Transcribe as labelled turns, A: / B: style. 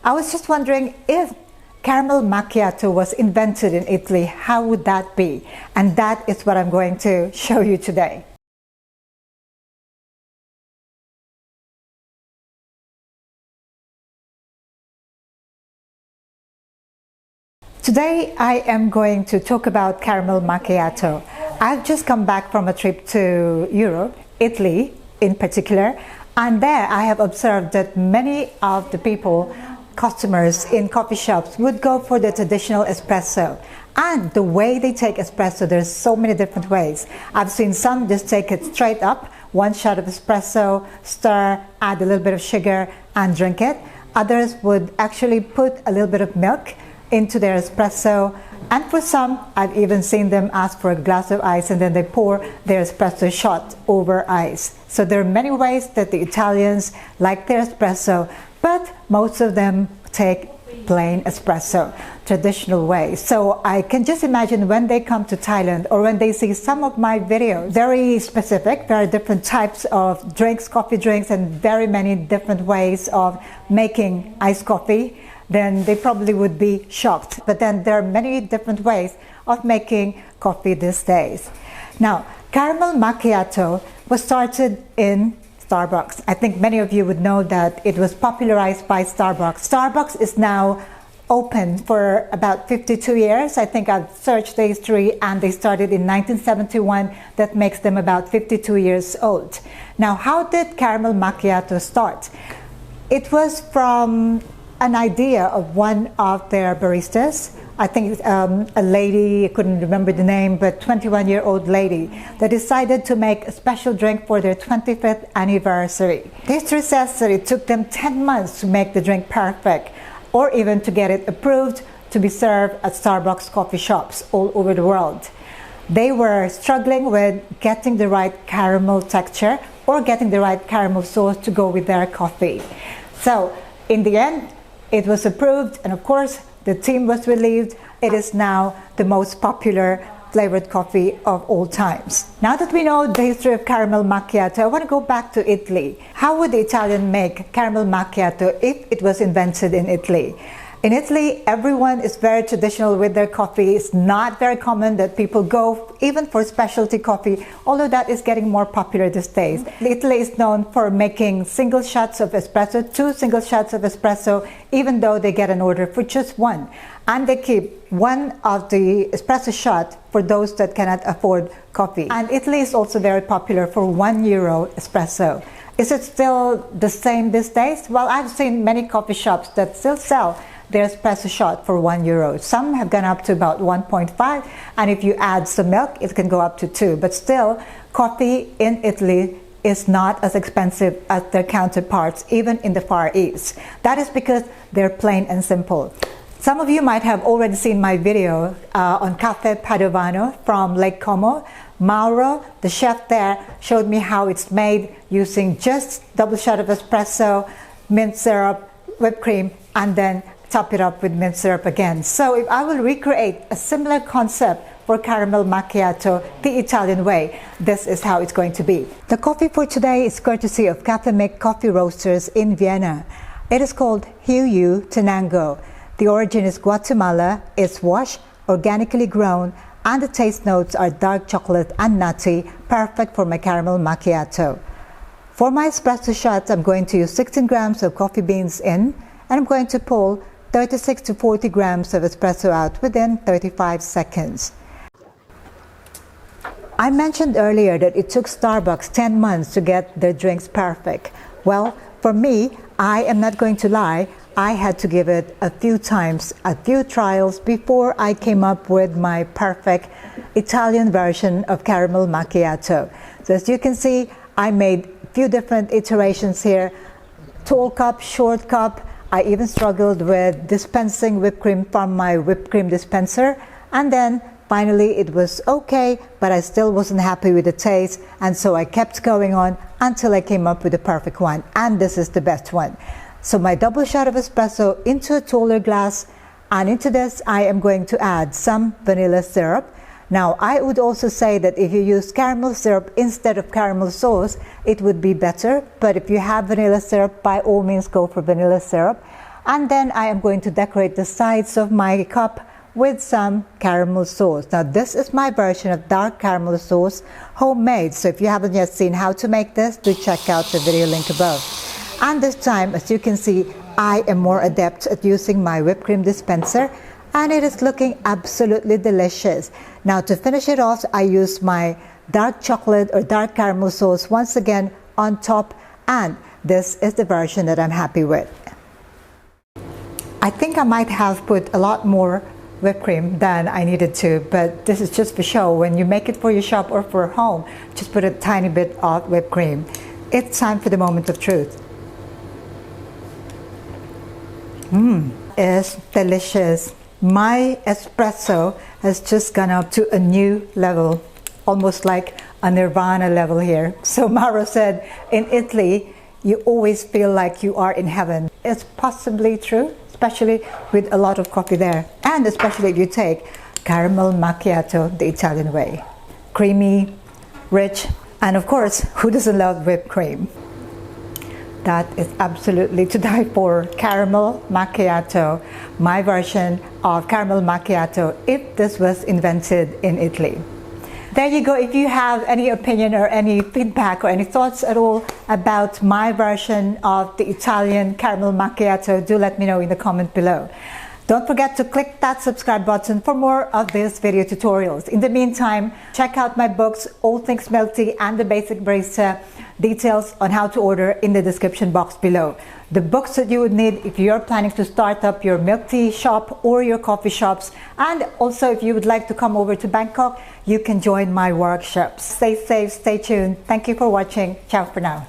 A: I was just wondering, if caramel macchiato was invented in Italy, how would that be? And that is what I'm going to show you today. Today I am going to talk about caramel macchiato. I've just come back from a trip to Europe, Italy in particular, and there I have observed that many of the people, customers in coffee shops, would go for the traditional espresso. And the way they take espresso, there's so many different ways. I've seen some just take it straight up, one shot of espresso, stir, add a little bit of sugar and drink it. Others would actually put a little bit of milk into their espresso, and for some I've even seen them ask for a glass of ice and then they pour their espresso shot over ice. So there are many ways that the Italians like their espresso, but most of them take plain espresso, traditional way. So I can just imagine when they come to Thailand or when they see some of my videos, very specific, very different types of drinks, coffee drinks, and very many different ways of making iced coffee, then they probably would be shocked. But then there are many different ways of making coffee these days. Now, caramel macchiato was started in Starbucks. I think many of you would know that it was popularized by Starbucks. Starbucks is now open for about 52 years. I think I've searched the history, and they started in 1971. That makes them about 52 years old. Now, how did caramel macchiato start? It was from an idea of one of their baristas. I think a lady, I couldn't remember the name, but 21-year-old lady that decided to make a special drink for their 25th anniversary. History says that it took them 10 months to make the drink perfect, or even to get it approved to be served at Starbucks coffee shops all over the world. They were struggling with getting the right caramel texture or getting the right caramel sauce to go with their coffee. So in the end, it was approved, and of course the team was relieved. It is now the most popular flavored coffee of all times. Now that we know the history of caramel macchiato, I want to go back to Italy. How would the Italian make caramel macchiato if it was invented in Italy? In Italy, everyone is very traditional with their coffee. It's not very common that people go even for specialty coffee, although that is getting more popular these days. Italy is known for making single shots of espresso, 2 single shots of espresso, even though they get an order for just 1. And they keep 1 of the espresso shot for those that cannot afford coffee. And Italy is also very popular for €1 espresso. Is it still the same these days? Well, I've seen many coffee shops that still sell their espresso shot for €1. Some have gone up to about 1.5, and if you add some milk, it can go up to 2. But still, coffee in Italy is not as expensive as their counterparts, even in the Far East. That is because they're plain and simple. Some of you might have already seen my video on Café Padovano from Lake Como. Mauro, the chef there, showed me how it's made using just double shot of espresso, mint syrup, whipped cream, and then top it up with mint syrup again. So if I will recreate a similar concept for caramel macchiato the Italian way, this is how it's going to be. The coffee for today is courtesy of Kaffemik coffee roasters in Vienna. It is called Hiu Tenango. The origin is Guatemala, it's washed, organically grown, and the taste notes are dark chocolate and nutty, perfect for my caramel macchiato. For my espresso shots, I'm going to use 16 grams of coffee beans in, and I'm going to pull 36 to 40 grams of espresso out within 35 seconds. I mentioned earlier that it took Starbucks 10 months to get their drinks perfect. Well, for me, I am not going to lie, I had to give it a few times, a few trials before I came up with my perfect Italian version of caramel macchiato. So as you can see, I made a few different iterations here. Tall cup, short cup. I even struggled with dispensing whipped cream from my whipped cream dispenser, and then finally it was okay, but I still wasn't happy with the taste, and so I kept going on until I came up with the perfect one, and this is the best one. So my double shot of espresso into a taller glass, and into this I am going to add some vanilla syrup. Now, I would also say that if you use caramel syrup instead of caramel sauce, it would be better. But if you have vanilla syrup, by all means go for vanilla syrup. And then I am going to decorate the sides of my cup with some caramel sauce. Now this is my version of dark caramel sauce, homemade. So if you haven't yet seen how to make this, do check out the video link above. And this time, as you can see, I am more adept at using my whipped cream dispenser, and it is looking absolutely delicious. Now to finish it off, I use my dark chocolate or dark caramel sauce once again on top, and this is the version that I'm happy with. I think I might have put a lot more whipped cream than I needed to, but this is just for show. When you make it for your shop or for home, just put a tiny bit of whipped cream. It's time for the moment of truth. It's delicious. My espresso has just gone up to a new level, almost like a nirvana level here. So Mauro said, in Italy, you always feel like you are in heaven. It's possibly true, especially with a lot of coffee there, and especially if you take caramel macchiato the Italian way. Creamy, rich, and of course, who doesn't love whipped cream? That is absolutely to die for. Caramel macchiato, my version of caramel macchiato if this was invented in Italy. There you go. If you have any opinion or any feedback or any thoughts at all about my version of the Italian caramel macchiato, do let me know in the comment below. Don't forget to click that subscribe button for more of these video tutorials. In the meantime, check out my books, All Things Milk Tea and the Basic Barista. Details on how to order in the description box below. The books that you would need if you're planning to start up your milk tea shop or your coffee shops. And also if you would like to come over to Bangkok, you can join my workshops. Stay safe, stay tuned. Thank you for watching. Ciao for now.